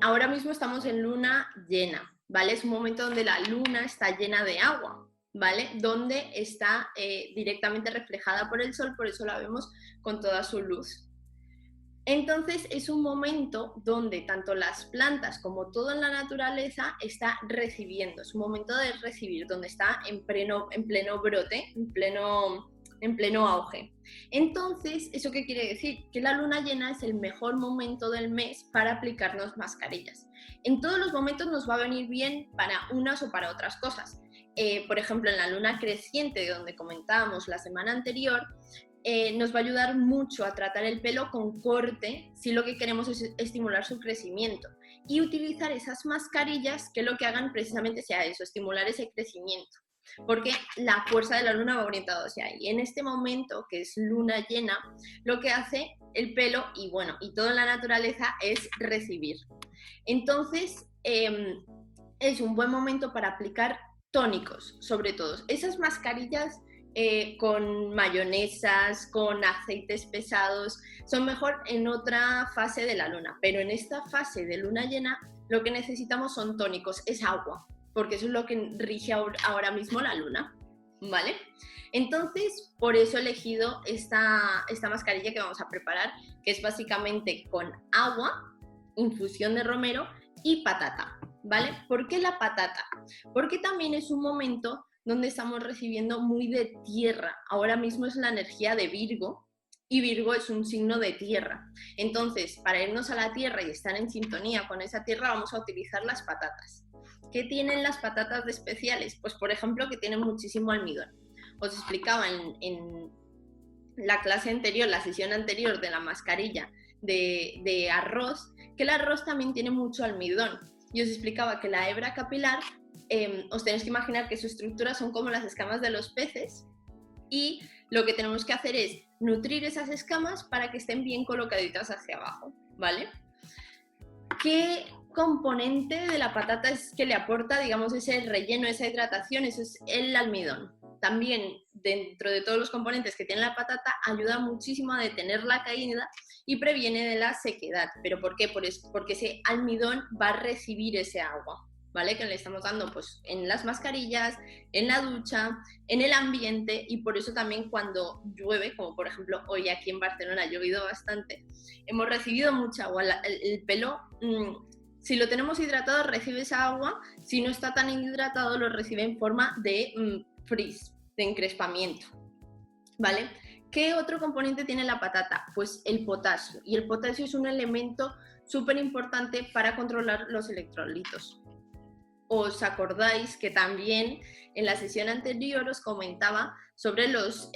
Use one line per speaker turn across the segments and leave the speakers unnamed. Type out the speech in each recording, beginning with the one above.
ahora mismo estamos en luna llena, ¿vale? Es un momento donde la luna está llena de agua, ¿vale? Donde está directamente reflejada por el sol, por eso la vemos con toda su luz. Entonces es un momento donde tanto las plantas como todo en la naturaleza está recibiendo, es un momento de recibir, donde está en pleno brote, en pleno auge. Entonces, ¿eso qué quiere decir? Que la luna llena es el mejor momento del mes para aplicarnos mascarillas. En todos los momentos nos va a venir bien para unas o para otras cosas. Por ejemplo, en la luna creciente, de donde comentábamos la semana anterior, nos va a ayudar mucho a tratar el pelo con corte si lo que queremos es estimular su crecimiento y utilizar esas mascarillas que lo que hagan precisamente sea eso, estimular ese crecimiento, porque la fuerza de la luna va orientada hacia ahí. En este momento, que es luna llena, lo que hace el pelo y toda la naturaleza es recibir. Entonces, es un buen momento para aplicar tónicos, sobre todo. Esas mascarillas con mayonesas, con aceites pesados, son mejor en otra fase de la luna, pero en esta fase de luna llena lo que necesitamos son tónicos, es agua, porque eso es lo que rige ahora mismo la luna, ¿vale? Entonces, por eso he elegido esta mascarilla que vamos a preparar, que es básicamente con agua, infusión de romero y patata, ¿vale? ¿Por qué la patata? Porque también es un momento donde estamos recibiendo muy de tierra. Ahora mismo es la energía de Virgo y Virgo es un signo de tierra. Entonces, para irnos a la tierra y estar en sintonía con esa tierra, vamos a utilizar las patatas. ¿Qué tienen las patatas de especiales? Pues, por ejemplo, que tienen muchísimo almidón. Os explicaba en la clase anterior, la sesión anterior de la mascarilla de arroz, que el arroz también tiene mucho almidón. Y os explicaba que la hebra capilar, os tenéis que imaginar que su estructura son como las escamas de los peces y lo que tenemos que hacer es nutrir esas escamas para que estén bien colocaditas hacia abajo, ¿vale? ¿Qué componente de la patata es que le aporta, digamos, ese relleno, esa hidratación? Eso es el almidón. También, dentro de todos los componentes que tiene la patata, ayuda muchísimo a detener la caída y previene de la sequedad. ¿Pero por qué? Porque ese almidón va a recibir ese agua, ¿vale? Que le estamos dando pues, en las mascarillas, en la ducha, en el ambiente, y por eso también cuando llueve, como por ejemplo hoy aquí en Barcelona ha llovido bastante, hemos recibido mucha agua. El pelo, si lo tenemos hidratado, recibe esa agua. Si no está tan hidratado, lo recibe en forma de frizz, de encrespamiento, ¿vale? ¿Qué otro componente tiene la patata? Pues el potasio. Y el potasio es un elemento súper importante para controlar los electrolitos. ¿Os acordáis que también en la sesión anterior os comentaba sobre los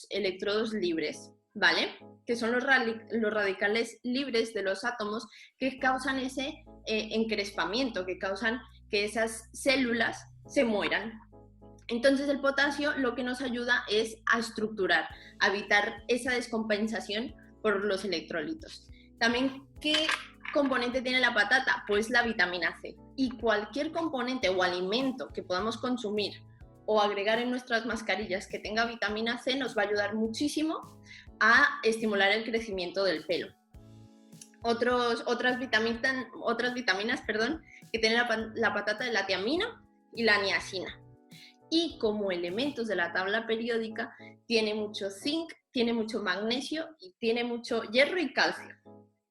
electrodos libres, ¿vale? Que son los radicales libres de los átomos que causan ese encrespamiento, que causan que esas células se mueran. Entonces el potasio lo que nos ayuda es a estructurar, a evitar esa descompensación por los electrolitos. También, ¿qué componente tiene la patata? Pues la vitamina C. Y cualquier componente o alimento que podamos consumir o agregar en nuestras mascarillas que tenga vitamina C nos va a ayudar muchísimo a estimular el crecimiento del pelo. Otras vitaminas que tiene la patata es la tiamina y la niacina. Y como elementos de la tabla periódica tiene mucho zinc, tiene mucho magnesio y tiene mucho hierro y calcio.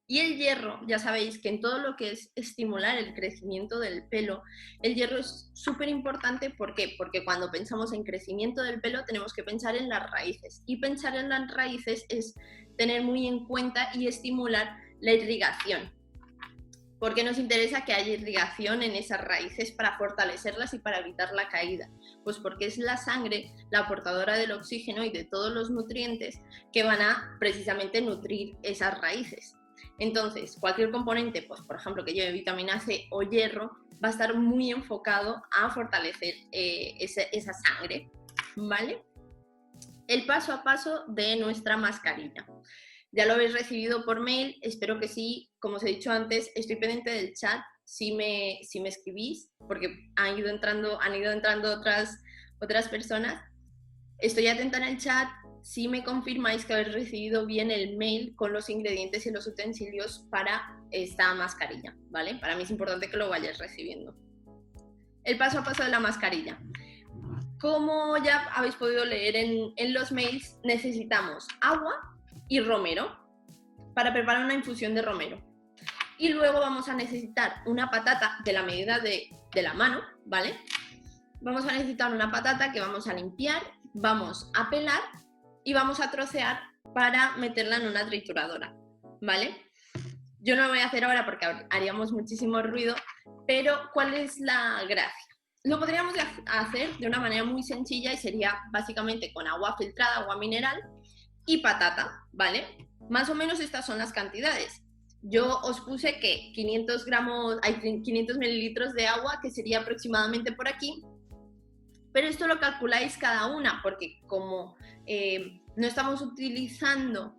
Y el hierro, ya sabéis que en todo lo que es estimular el crecimiento del pelo, el hierro es súper importante. ¿Por qué? Porque cuando pensamos en crecimiento del pelo tenemos que pensar en las raíces. Y pensar en las raíces es tener muy en cuenta y estimular la irrigación. ¿Por qué nos interesa que haya irrigación en esas raíces para fortalecerlas y para evitar la caída? Pues porque es la sangre la portadora del oxígeno y de todos los nutrientes que van a precisamente nutrir esas raíces. Entonces, cualquier componente, pues por ejemplo que lleve vitamina C o hierro, va a estar muy enfocado a fortalecer esa sangre, ¿vale? El paso a paso de nuestra mascarilla. Ya lo habéis recibido por mail, espero que sí. Como os he dicho antes, estoy pendiente del chat si me escribís, porque han ido entrando otras personas. Estoy atenta en el chat. Si me confirmáis que habéis recibido bien el mail con los ingredientes y los utensilios para esta mascarilla, ¿vale? Para mí es importante que lo vayáis recibiendo. El paso a paso de la mascarilla. Como ya habéis podido leer en los mails, necesitamos agua y romero para preparar una infusión de romero. Y luego vamos a necesitar una patata de la medida de la mano, ¿vale? Vamos a necesitar una patata que vamos a limpiar, vamos a pelar y vamos a trocear para meterla en una trituradora, ¿vale? Yo no lo voy a hacer ahora porque haríamos muchísimo ruido, pero ¿cuál es la gracia? Lo podríamos hacer de una manera muy sencilla y sería básicamente con agua filtrada, agua mineral y patata, ¿vale? Más o menos estas son las cantidades. Yo os puse que 500 mililitros de agua, que sería aproximadamente por aquí, pero esto lo calculáis cada una, porque como no estamos utilizando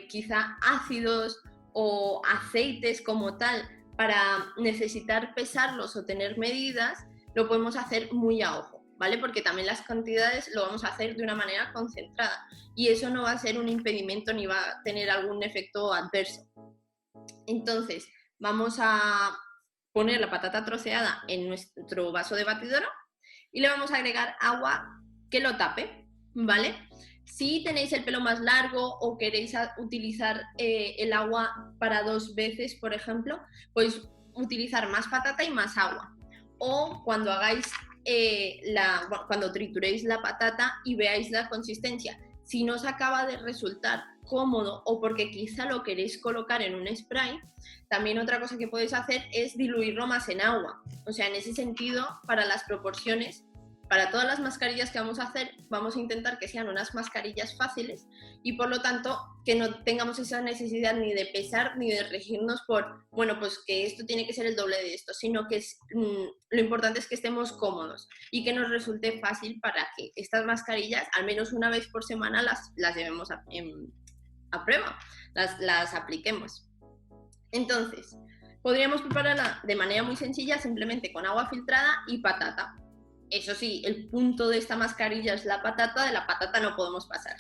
quizá ácidos o aceites como tal para necesitar pesarlos o tener medidas, lo podemos hacer muy a ojo, ¿vale? Porque también las cantidades lo vamos a hacer de una manera concentrada y eso no va a ser un impedimento ni va a tener algún efecto adverso. Entonces, vamos a poner la patata troceada en nuestro vaso de batidora y le vamos a agregar agua que lo tape, ¿vale? Si tenéis el pelo más largo o queréis utilizar el agua para 2 veces, por ejemplo, pues utilizar más patata y más agua. O cuando hagáis cuando trituréis la patata y veáis la consistencia, si no os acaba de resultar cómodo o porque quizá lo queréis colocar en un spray, también otra cosa que podéis hacer es diluirlo más en agua. O sea, en ese sentido, para las proporciones, para todas las mascarillas que vamos a hacer, vamos a intentar que sean unas mascarillas fáciles y por lo tanto que no tengamos esa necesidad ni de pesar ni de regirnos por, bueno, pues que esto tiene que ser el doble de esto, sino que lo importante es que estemos cómodos y que nos resulte fácil para que estas mascarillas, al menos una vez por semana, las llevemos a prueba, las apliquemos. Entonces, podríamos prepararla de manera muy sencilla, simplemente con agua filtrada y patata. Eso sí, el punto de esta mascarilla es la patata, de la patata no podemos pasar.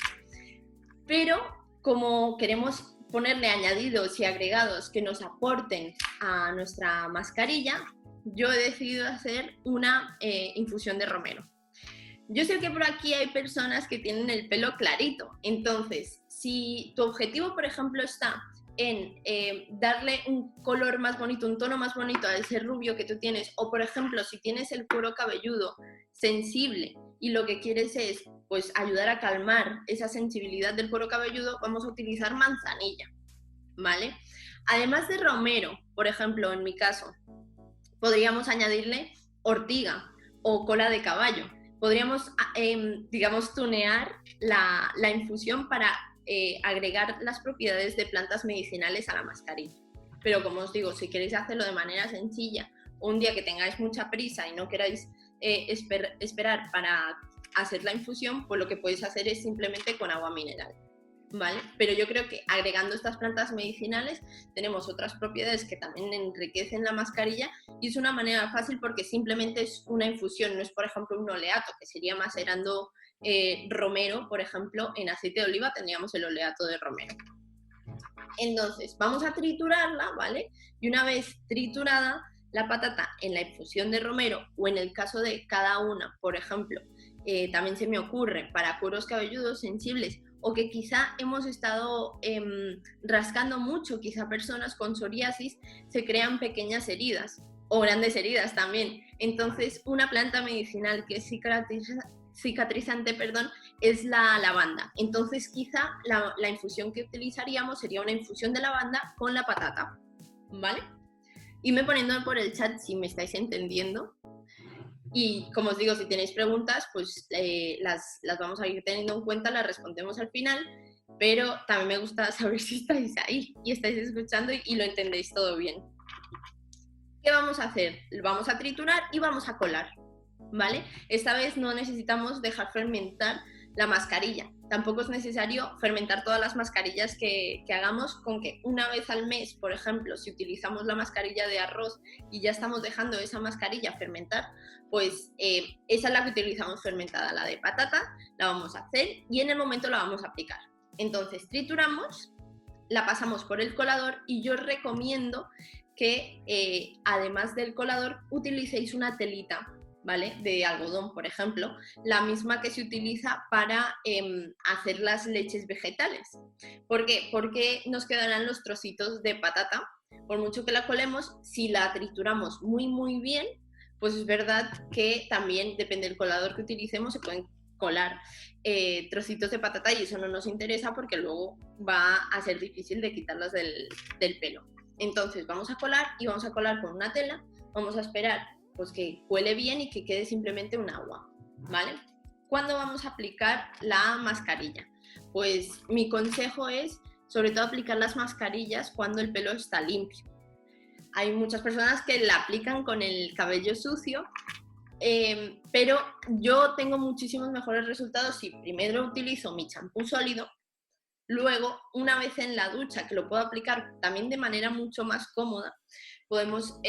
Pero como queremos ponerle añadidos y agregados que nos aporten a nuestra mascarilla, yo he decidido hacer una infusión de romero. Yo sé que por aquí hay personas que tienen el pelo clarito, entonces si tu objetivo, por ejemplo, está en darle un color más bonito, un tono más bonito a ese rubio que tú tienes, o por ejemplo, si tienes el cuero cabelludo sensible y lo que quieres es pues ayudar a calmar esa sensibilidad del cuero cabelludo, vamos a utilizar manzanilla, ¿vale? Además de romero, por ejemplo, en mi caso, podríamos añadirle ortiga o cola de caballo. Podríamos, digamos, tunear la infusión para agregar las propiedades de plantas medicinales a la mascarilla. Pero como os digo, si queréis hacerlo de manera sencilla, o un día que tengáis mucha prisa y no queráis esperar para hacer la infusión, pues lo que podéis hacer es simplemente con agua mineral, ¿vale? Pero yo creo que agregando estas plantas medicinales tenemos otras propiedades que también enriquecen la mascarilla y es una manera fácil porque simplemente es una infusión, no es por ejemplo un oleato, que sería macerando romero, por ejemplo, en aceite de oliva tendríamos el oleato de romero. Entonces, vamos a triturarla, ¿vale? Y una vez triturada, la patata en la infusión de romero o en el caso de cada una, por ejemplo, también se me ocurre para cueros cabelludos sensibles o que quizá hemos estado rascando mucho, quizá personas con psoriasis se crean pequeñas heridas o grandes heridas también. Entonces, una planta medicinal que es cicatrizante, es la lavanda. Entonces, quizá la infusión que utilizaríamos sería una infusión de lavanda con la patata, ¿vale? Irme poniendo por el chat si me estáis entendiendo. Y como os digo, si tenéis preguntas, pues las vamos a ir teniendo en cuenta, las respondemos al final, pero también me gusta saber si estáis ahí y estáis escuchando y lo entendéis todo bien. ¿Qué vamos a hacer? Vamos a triturar y vamos a colar, ¿vale? Esta vez no necesitamos dejar fermentar la mascarilla. Tampoco es necesario fermentar todas las mascarillas que hagamos, con que una vez al mes, por ejemplo, si utilizamos la mascarilla de arroz y ya estamos dejando esa mascarilla fermentar, pues esa es la que utilizamos fermentada, la de patata, la vamos a hacer y en el momento la vamos a aplicar. Entonces trituramos la pasamos por el colador y yo recomiendo que además del colador utilicéis una telita, ¿vale? De algodón, por ejemplo, la misma que se utiliza para hacer las leches vegetales. ¿Por qué? Porque nos quedarán los trocitos de patata. Por mucho que la colemos, si la trituramos muy bien, pues es verdad que también, depende del colador que utilicemos, se pueden colar trocitos de patata y eso no nos interesa porque luego va a ser difícil de quitarlas del pelo. Entonces vamos a colar y vamos a colar con una tela, vamos a esperar pues que cuele bien y que quede simplemente un agua, ¿vale? ¿Cuándo vamos a aplicar la mascarilla? Pues mi consejo es sobre todo aplicar las mascarillas cuando el pelo está limpio. Hay muchas personas que la aplican con el cabello sucio, pero yo tengo muchísimos mejores resultados si primero utilizo mi champú sólido, luego una vez en la ducha, que lo puedo aplicar también de manera mucho más cómoda, podemos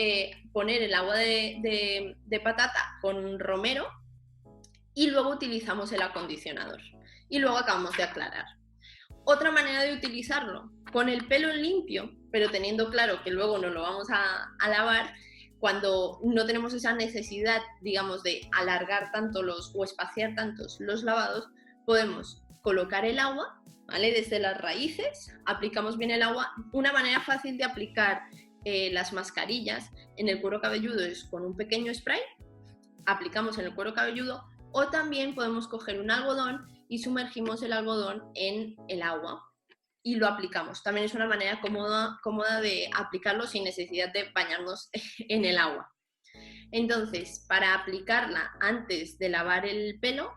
poner el agua de patata con romero y luego utilizamos el acondicionador y luego acabamos de aclarar. Otra manera de utilizarlo, con el pelo limpio, pero teniendo claro que luego no lo vamos a lavar, cuando no tenemos esa necesidad, digamos, de alargar tanto o espaciar tantos los lavados, podemos colocar el agua, ¿vale? Desde las raíces, aplicamos bien el agua. Una manera fácil de aplicar las mascarillas en el cuero cabelludo es con un pequeño spray, aplicamos en el cuero cabelludo, o también podemos coger un algodón y sumergimos el algodón en el agua y lo aplicamos. También es una manera cómoda de aplicarlo sin necesidad de bañarnos en el agua. Entonces, para aplicarla antes de lavar el pelo,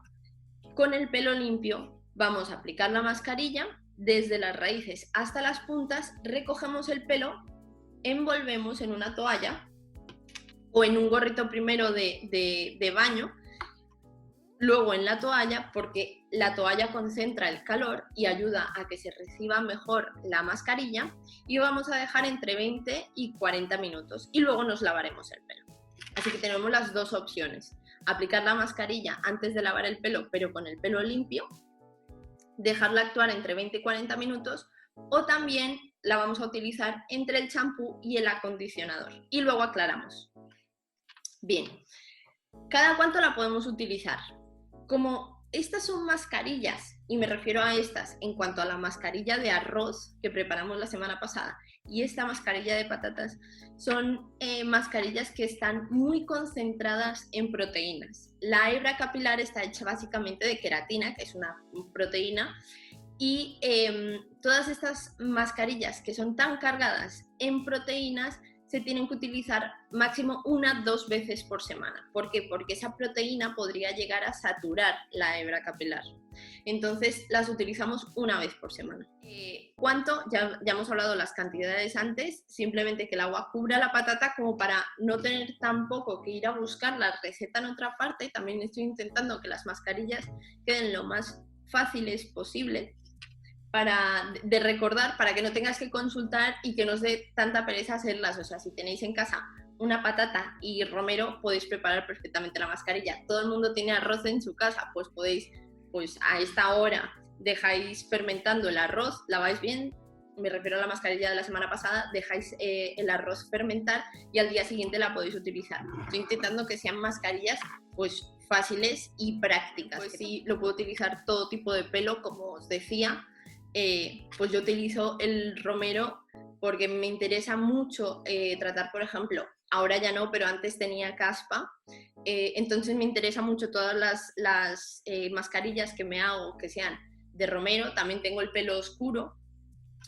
con el pelo limpio vamos a aplicar la mascarilla desde las raíces hasta las puntas, recogemos el pelo, envolvemos en una toalla o en un gorrito primero de baño, luego en la toalla, porque la toalla concentra el calor y ayuda a que se reciba mejor la mascarilla, y vamos a dejar entre 20 y 40 minutos y luego nos lavaremos el pelo. Así que tenemos las dos opciones: aplicar la mascarilla antes de lavar el pelo pero con el pelo limpio, dejarla actuar entre 20 y 40 minutos, o también la vamos a utilizar entre el champú y el acondicionador y luego aclaramos. Bien, ¿cada cuánto la podemos utilizar? Como estas son mascarillas, y me refiero a estas en cuanto a la mascarilla de arroz que preparamos la semana pasada y esta mascarilla de patatas, son mascarillas que están muy concentradas en proteínas. La hebra capilar está hecha básicamente de queratina, que es una proteína, y todas estas mascarillas que son tan cargadas en proteínas se tienen que utilizar máximo 1-2 veces por semana. ¿Por qué? Porque esa proteína podría llegar a saturar la hebra capilar. Entonces las utilizamos una vez por semana. ¿Cuánto? Ya hemos hablado las cantidades antes, simplemente que el agua cubra la patata como para no tener tampoco que ir a buscar la receta en otra parte. También estoy intentando que las mascarillas queden lo más fáciles posible de recordar, para que no tengas que consultar y que no os dé tanta pereza hacerlas. O sea, si tenéis en casa una patata y romero, podéis preparar perfectamente la mascarilla. Todo el mundo tiene arroz en su casa, pues podéis, pues a esta hora dejáis fermentando el arroz, laváis bien, me refiero a la mascarilla de la semana pasada, dejáis el arroz fermentar y al día siguiente la podéis utilizar. Estoy intentando que sean mascarillas pues fáciles y prácticas. Pues sí, lo puedo utilizar todo tipo de pelo, como os decía. Pues yo utilizo el romero porque me interesa mucho tratar, por ejemplo, ahora ya no, pero antes tenía caspa, entonces me interesa mucho todas las mascarillas que me hago que sean de romero. También tengo el pelo oscuro,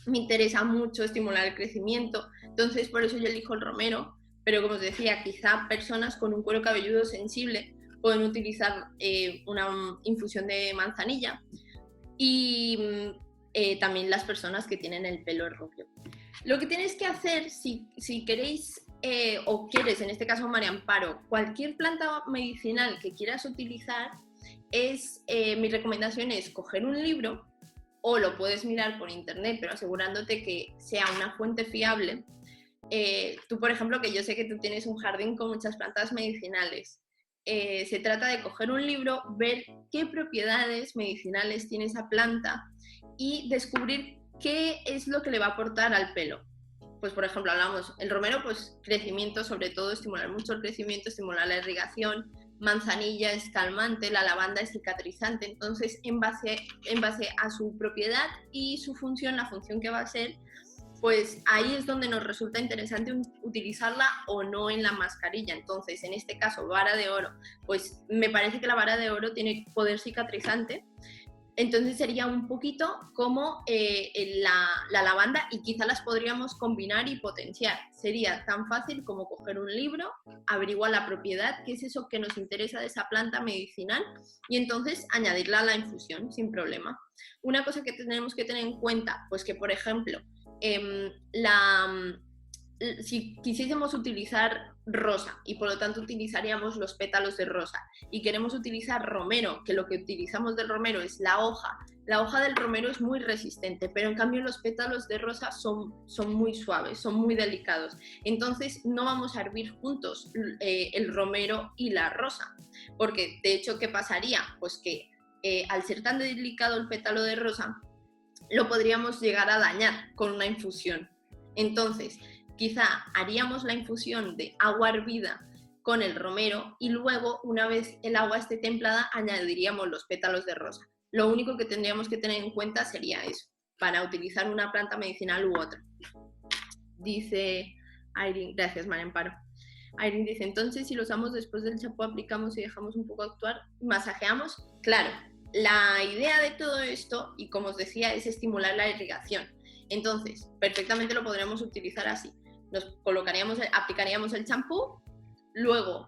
me interesa mucho estimular el crecimiento, entonces por eso yo elijo el romero, pero como os decía, quizá personas con un cuero cabelludo sensible pueden utilizar una infusión de manzanilla, y también las personas que tienen el pelo rubio. Lo que tienes que hacer, si queréis o quieres, en este caso María Amparo, cualquier planta medicinal que quieras utilizar, mi recomendación es coger un libro, o lo puedes mirar por internet, pero asegurándote que sea una fuente fiable. Tú, por ejemplo, que yo sé que tú tienes un jardín con muchas plantas medicinales, se trata de coger un libro, ver qué propiedades medicinales tiene esa planta y descubrir ¿qué es lo que le va a aportar al pelo? Pues por ejemplo hablamos, el romero pues crecimiento, sobre todo estimular mucho el crecimiento, estimular la irrigación, manzanilla es calmante, la lavanda es cicatrizante, entonces en base a su propiedad y su función, la función que va a ser, pues ahí es donde nos resulta interesante utilizarla o no en la mascarilla. Entonces, en este caso, vara de oro, pues me parece que la vara de oro tiene poder cicatrizante, entonces sería un poquito como la lavanda y quizá las podríamos combinar y potenciar. Sería tan fácil como coger un libro, averiguar la propiedad, qué es eso que nos interesa de esa planta medicinal y entonces añadirla a la infusión sin problema. Una cosa que tenemos que tener en cuenta, pues que por ejemplo, si quisiésemos utilizar rosa y por lo tanto utilizaríamos los pétalos de rosa y queremos utilizar romero, que lo que utilizamos del romero es la hoja del romero es muy resistente, pero en cambio los pétalos de rosa son muy suaves, son muy delicados. Entonces no vamos a hervir juntos el romero y la rosa, porque de hecho, ¿qué pasaría? Pues que al ser tan delicado el pétalo de rosa, lo podríamos llegar a dañar con una infusión. Entonces, quizá haríamos la infusión de agua hervida con el romero y luego, una vez el agua esté templada, añadiríamos los pétalos de rosa. Lo único que tendríamos que tener en cuenta sería eso, para utilizar una planta medicinal u otra. Dice Irene, gracias María Amparo. Irene dice, entonces si lo usamos después del champú, aplicamos y dejamos un poco actuar, masajeamos. Claro, la idea de todo esto, y como os decía, es estimular la irrigación. Entonces, perfectamente lo podríamos utilizar así. Aplicaríamos el champú, luego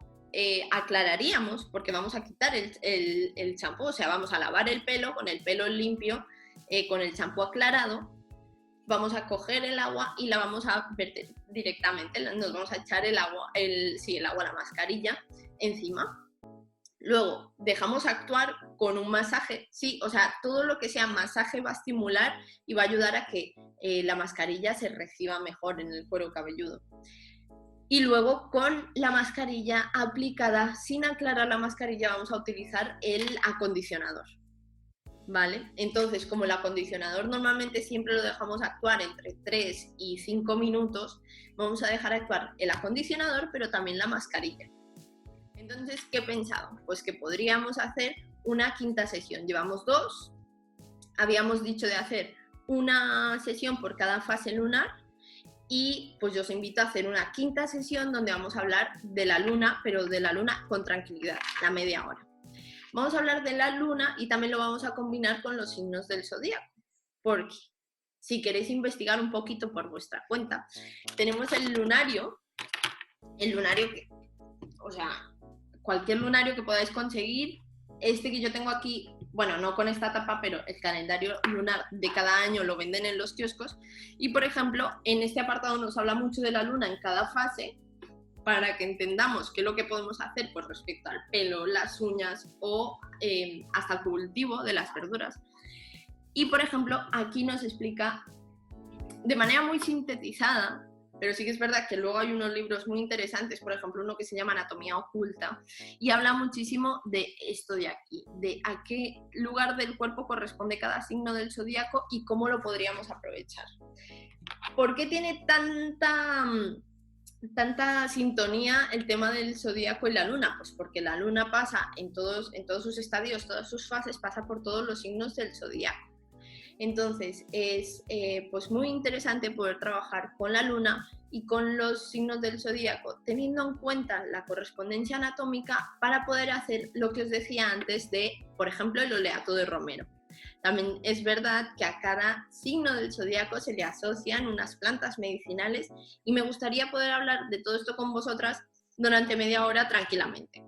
aclararíamos, porque vamos a quitar el champú, o sea, vamos a lavar el pelo con el pelo limpio, con el champú aclarado, vamos a coger el agua y la vamos a verter directamente, nos vamos a echar el agua a la mascarilla encima. Luego, dejamos actuar con un masaje, sí, o sea, todo lo que sea masaje va a estimular y va a ayudar a que la mascarilla se reciba mejor en el cuero cabelludo. Y luego, con la mascarilla aplicada, sin aclarar la mascarilla, vamos a utilizar el acondicionador, ¿vale? Entonces, como el acondicionador normalmente siempre lo dejamos actuar entre 3 y 5 minutos, vamos a dejar actuar el acondicionador, pero también la mascarilla. Entonces, ¿qué he pensado? Pues que podríamos hacer una quinta sesión. Llevamos 2, habíamos dicho de hacer una sesión por cada fase lunar y pues yo os invito a hacer una quinta sesión donde vamos a hablar de la luna, pero de la luna con tranquilidad, la media hora. Vamos a hablar de la luna y también lo vamos a combinar con los signos del zodíaco, porque si queréis investigar un poquito por vuestra cuenta, tenemos el lunario que, o sea, cualquier lunario que podáis conseguir, este que yo tengo aquí, bueno, no con esta tapa, pero el calendario lunar de cada año lo venden en los kioscos y, por ejemplo, en este apartado nos habla mucho de la luna en cada fase para que entendamos qué es lo que podemos hacer pues, respecto al pelo, las uñas o hasta el cultivo de las verduras. Y, por ejemplo, aquí nos explica de manera muy sintetizada, pero sí que es verdad que luego hay unos libros muy interesantes, por ejemplo, uno que se llama Anatomía Oculta, y habla muchísimo de esto de aquí, de a qué lugar del cuerpo corresponde cada signo del zodíaco y cómo lo podríamos aprovechar. ¿Por qué tiene tanta sintonía el tema del zodíaco y la luna? Pues porque la luna pasa en todos sus estadios, todas sus fases, pasa por todos los signos del zodíaco. Entonces es pues muy interesante poder trabajar con la luna y con los signos del zodíaco, teniendo en cuenta la correspondencia anatómica para poder hacer lo que os decía antes de, por ejemplo, el oleato de romero. También es verdad que a cada signo del zodíaco se le asocian unas plantas medicinales y me gustaría poder hablar de todo esto con vosotras durante media hora tranquilamente,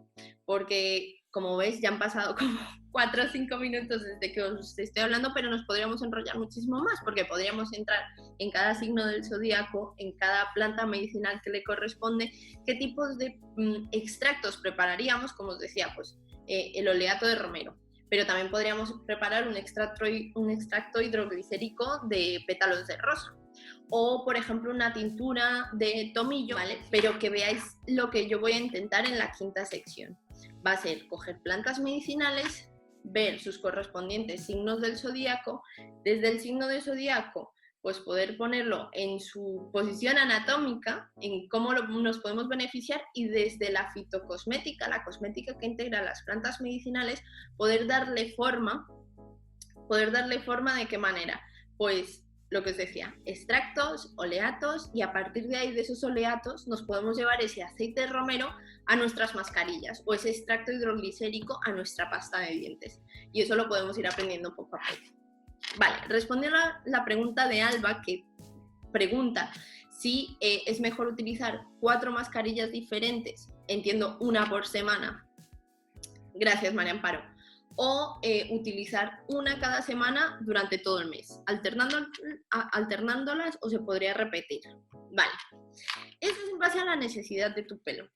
porque como veis ya han pasado como 4 o 5 minutos desde que os estoy hablando, pero nos podríamos enrollar muchísimo más, porque podríamos entrar en cada signo del zodíaco, en cada planta medicinal que le corresponde, qué tipos de extractos prepararíamos, como os decía, pues el oleato de romero, pero también podríamos preparar un extracto hidroglicérico de pétalos de rosa, o por ejemplo una tintura de tomillo, ¿vale? Pero que veáis lo que yo voy a intentar en la quinta sección. Va a ser coger plantas medicinales, ver sus correspondientes signos del zodíaco, desde el signo del zodíaco pues poder ponerlo en su posición anatómica, en cómo nos podemos beneficiar, y desde la fitocosmética, la cosmética que integra las plantas medicinales, poder darle forma de qué manera. Pues lo que os decía, extractos, oleatos, y a partir de ahí, de esos oleatos, nos podemos llevar ese aceite de romero a nuestras mascarillas, o ese extracto hidroglicérico a nuestra pasta de dientes. Y eso lo podemos ir aprendiendo poco a poco. Vale, respondiendo a la pregunta de Alba, que pregunta si es mejor utilizar 4 mascarillas diferentes, entiendo una por semana, gracias María Amparo, o utilizar una cada semana durante todo el mes, alternándolas, o se podría repetir. Vale, esto es en base a la necesidad de tu pelo.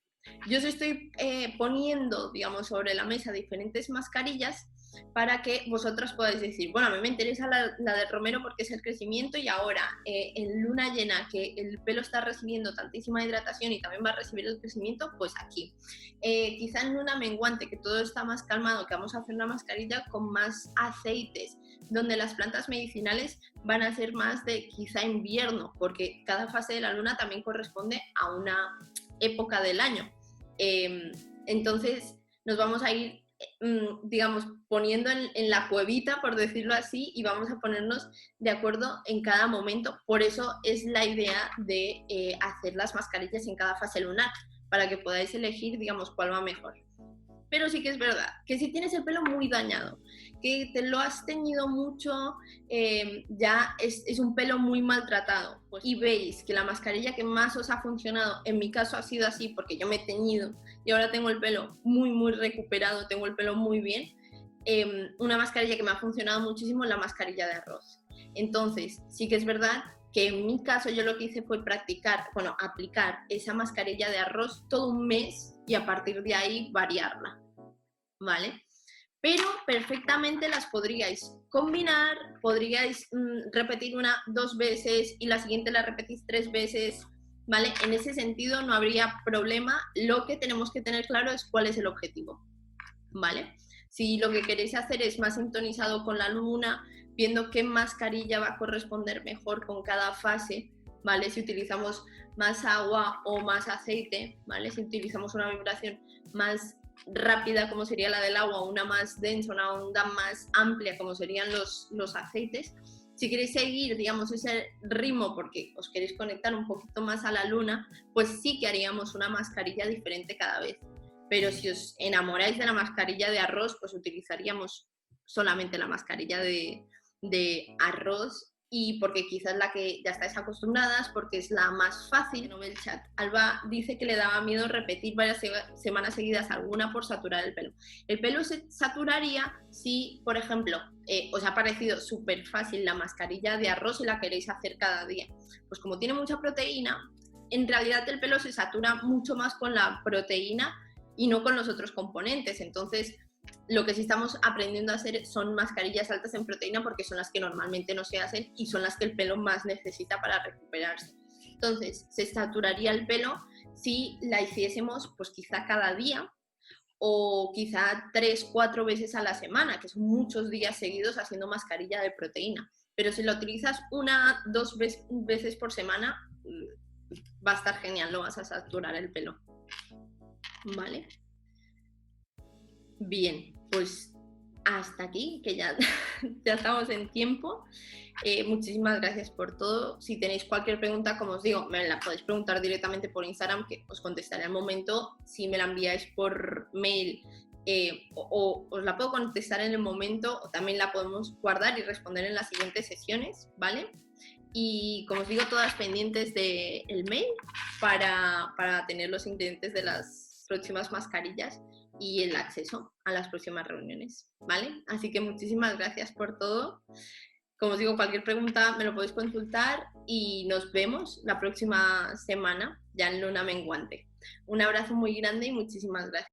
Yo os estoy poniendo, digamos, sobre la mesa diferentes mascarillas para que vosotros podáis decir, bueno, a mí me interesa la de romero porque es el crecimiento, y ahora en luna llena, que el pelo está recibiendo tantísima hidratación y también va a recibir el crecimiento, pues aquí. Quizá en luna menguante, que todo está más calmado, que vamos a hacer una mascarilla con más aceites, donde las plantas medicinales van a ser más de quizá invierno, porque cada fase de la luna también corresponde a una época del año. Entonces nos vamos a ir, digamos, poniendo en la cuevita, por decirlo así, y vamos a ponernos de acuerdo en cada momento. Por eso es la idea de hacer las mascarillas en cada fase lunar, para que podáis elegir, digamos, cuál va mejor. Pero sí que es verdad que si tienes el pelo muy dañado, que te lo has teñido mucho, ya es un pelo muy maltratado, pues, y veis que la mascarilla que más os ha funcionado, en mi caso ha sido así porque yo me he teñido y ahora tengo el pelo muy recuperado, tengo el pelo muy bien, una mascarilla que me ha funcionado muchísimo es la mascarilla de arroz. Entonces sí que es verdad que en mi caso yo lo que hice fue aplicar esa mascarilla de arroz todo un mes, y a partir de ahí variarla, ¿vale? Pero perfectamente las podríais combinar, podríais repetir una 2 veces y la siguiente la repetís 3 veces, ¿vale? En ese sentido no habría problema. Lo que tenemos que tener claro es cuál es el objetivo, ¿vale? Si lo que queréis hacer es más sintonizado con la luna, viendo qué mascarilla va a corresponder mejor con cada fase, ¿vale? Si utilizamos más agua o más aceite, ¿vale? Si utilizamos una vibración más rápida, como sería la del agua, una más densa, una onda más amplia, como serían los aceites. Si queréis seguir, digamos, ese ritmo porque os queréis conectar un poquito más a la luna, pues sí que haríamos una mascarilla diferente cada vez. Pero si os enamoráis de la mascarilla de arroz, pues utilizaríamos solamente la mascarilla de arroz, y porque quizás la que ya estáis acostumbradas, porque es la más fácil. No ve el chat. Alba dice que le daba miedo repetir varias semanas seguidas alguna por saturar el pelo. El pelo se saturaría si, por ejemplo, os ha parecido súper fácil la mascarilla de arroz y la queréis hacer cada día. Pues como tiene mucha proteína, en realidad el pelo se satura mucho más con la proteína y no con los otros componentes. Entonces, lo que sí estamos aprendiendo a hacer son mascarillas altas en proteína, porque son las que normalmente no se hacen y son las que el pelo más necesita para recuperarse. Entonces, se saturaría el pelo si la hiciésemos pues quizá cada día, o quizá 3-4 veces a la semana, que son muchos días seguidos haciendo mascarilla de proteína. Pero si la utilizas 1-2 veces por semana, va a estar genial, no vas a saturar el pelo. ¿Vale? Bien, pues hasta aquí, que ya estamos en tiempo. Muchísimas gracias por todo. Si tenéis cualquier pregunta, como os digo, me la podéis preguntar directamente por Instagram, que os contestaré al momento. Si me la enviáis por mail, o os la puedo contestar en el momento, o también la podemos guardar y responder en las siguientes sesiones, ¿vale? Y como os digo, todas pendientes del mail para tener los ingredientes de las próximas mascarillas y el acceso a las próximas reuniones, ¿vale? Así que muchísimas gracias por todo. Como os digo, cualquier pregunta me lo podéis consultar y nos vemos la próxima semana ya en Luna Menguante. Un abrazo muy grande y muchísimas gracias.